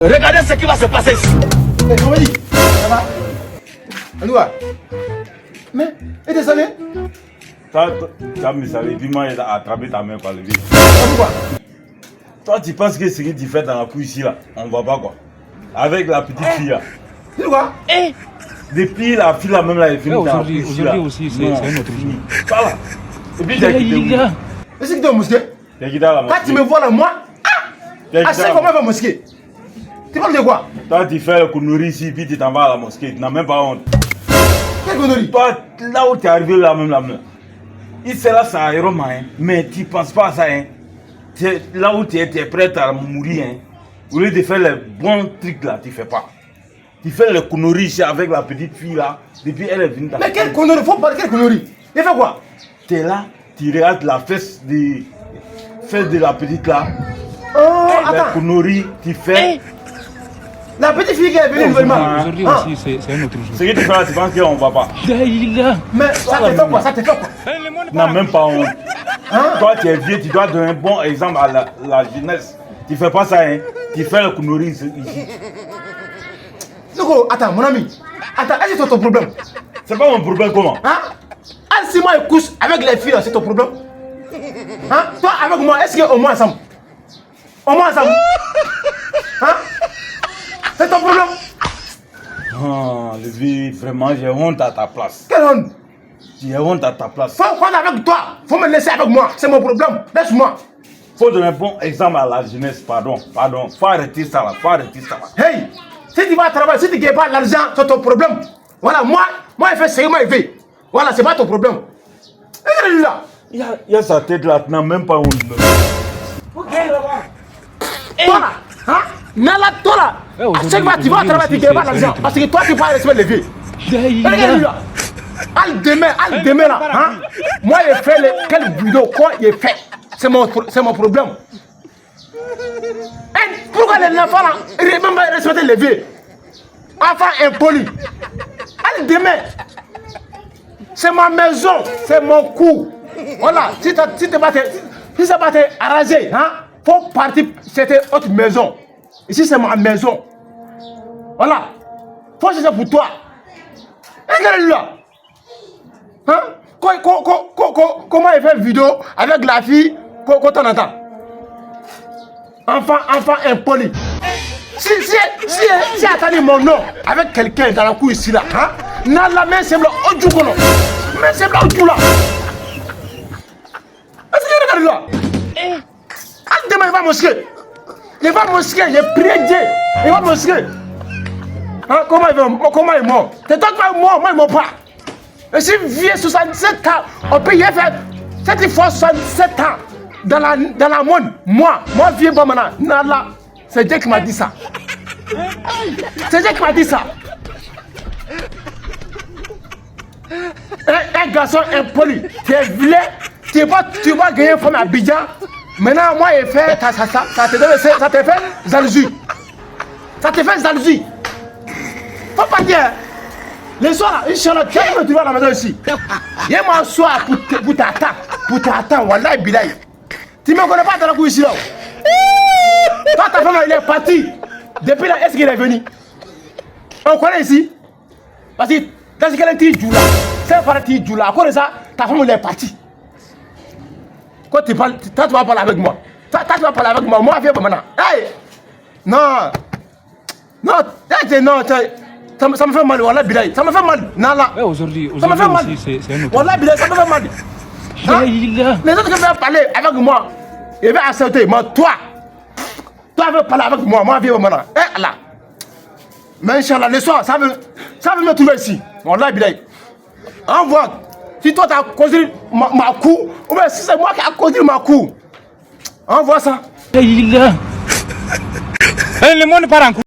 Regardez ce qui va se passer ici. Comment dit? Ça va? Anoua? Mais, et désolé? Ça me savait, dis-moi, il a attrapé ta main par le vide. Pourquoi? Toi, tu penses que ce que tu fais dans la cour ici, là, on va pas quoi? Avec la petite fille, là. C'est quoi? Depuis la fille, là, même là, elle est venue dans la cour ici, là. Aujourd'hui aussi, c'est un autre jour. Ça va. Et puis, j'ai quitté où? Est-ce que tu es au mosquée? J'ai quitté à la mosquée. Quand tu me vois là, moi, à chaque fois, moi, je vais au mosquée. Tu parles de quoi? Toi, tu fais le kounouri ici, puis tu t'en vas à la mosquée. Tu n'as même pas honte. Quelle connerie? Toi, là où tu es arrivé, là, même là, il c'est là, ça aérome, hein. Mais tu ne penses pas à ça, hein. Là où tu es prêt à mourir, hein. Au lieu de faire les bons trucs, là, tu ne fais pas. Tu fais le kounouri ici avec la petite fille, là. Depuis, elle est venue dans Mais quelle connerie? Faut parler, quelle connerie? Il fait quoi? Tu es là, tu regardes la fesse de la petite, là. Oh, Le attends. kounouri, tu fais. La petite fille qui est venue nouvellement. Aujourd'hui aussi, c'est un autre jour. Ce que tu fais là, tu penses qu'on ne va pas. Mais ça te fait quoi? Ça te fait quoi? Tu n'as même pas honte. Hein? Toi, tu es vieux, tu dois donner un bon exemple à la jeunesse. Tu ne fais pas ça, hein. Tu fais le kounouri ici. Noko, attends, mon ami. Attends, est-ce que c'est ton problème? C'est pas mon problème, comment? Hein? Ah, si moi je couche avec les filles, c'est ton problème? Hein? Toi avec moi, est-ce qu'on moins ensemble? On moins ensemble? Hein? C'est ton problème? Ah, le vieux, vraiment, j'ai honte à ta place. Quelle honte? J'ai honte à ta place. Faut prendre avec toi. Faut me laisser avec moi. C'est mon problème. Laisse-moi. Faut donner un bon exemple à la jeunesse, pardon. Faut arrêter ça là, Hey, si tu vas travailler, si tu ne gagnes pas l'argent, c'est ton problème. Voilà, moi, je fais ce que moi je fais. Voilà, c'est pas ton problème. Regarde là. Il y a sa tête là, tu n'as même pas honte. Toi là, hein? Nala, toi là. À chaque fois tu vas travailler, tu ne gagnes pas l'argent. Parce que toi, tu vas respecter les vies. Regarde là. Al demain là, hein? Moi, je fais quelle vidéo, quoi il fait. C'est mon problème. Et pourquoi les enfants là, même pas respecter les vies? Enfants impolis. Al demain. C'est ma maison, c'est mon cou. Voilà, si ça va t'arranger, hein? Faut partir, c'était autre maison. Ici, c'est ma maison. Voilà. Faut chercher pour toi. Regarde là. Hein? Comment il fait vidéo avec la fille qu'on t'entend? Enfant impoli. Si attendez mon nom avec quelqu'un dans la cour ici là, hein? N'a la main c'est là, au du kono. Mais c'est là au du là. Est-ce que regarde là? Demain il va mosquée. Il va mosquée, il est prié Dieu. Il va mosquée. Hein? Comment il est mort? C'est toi qui es mort, moi il ne mort pas. Et si vieux 67 ans, on peut y faire cette fois 67 ans dans la monde. Moi vieux pas maintenant. Nala, c'est Dieu qui m'a dit ça. C'est Dieu qui m'a dit ça. Un garçon impoli, tu es vilain, tu vas gagner une femme à Abidjan. Maintenant, moi, je fais ça te fait jalousie. Ça te fait jalousie. Faut pas dire. Le soir, Inch'Allah, tu vas me trouver à la maison ici. Il y a mon soir pour t'attendre. Pour t'attendre, Wallah Bilaï. Tu ne me connais pas dans la cour ici là. Toi, ta femme, il est parti. Depuis là, est-ce qu'il est venu? On connaît ici. Parce que dans ce qu'elle est là, c'est parti du là. À cause de ça, ta femme, il est parti. Quand tu parles, toi, tu vas parler avec moi. Toi, tu vas parler avec moi. Moi, viens pas maintenant. Hey! Non! Non, ça me fait mal, Wallah Bilaï. Ça me fait mal. Nala. Aujourd'hui Ça me fait mal. aussi, c'est un autre Wallah Bilaï, ça me fait mal. Hein? Les autres qui veulent parler avec moi, ils veulent accepter. Mais toi veux parler avec moi. Moi, viens maintenant. Eh là. Mais Inch'Allah, le soir, ça veut me trouver ici. Wallah Bilaï. Envoie. Si toi, tu as causé ma cour, ou bien si c'est moi qui ai causé ma cour, envoie ça. Le monde part en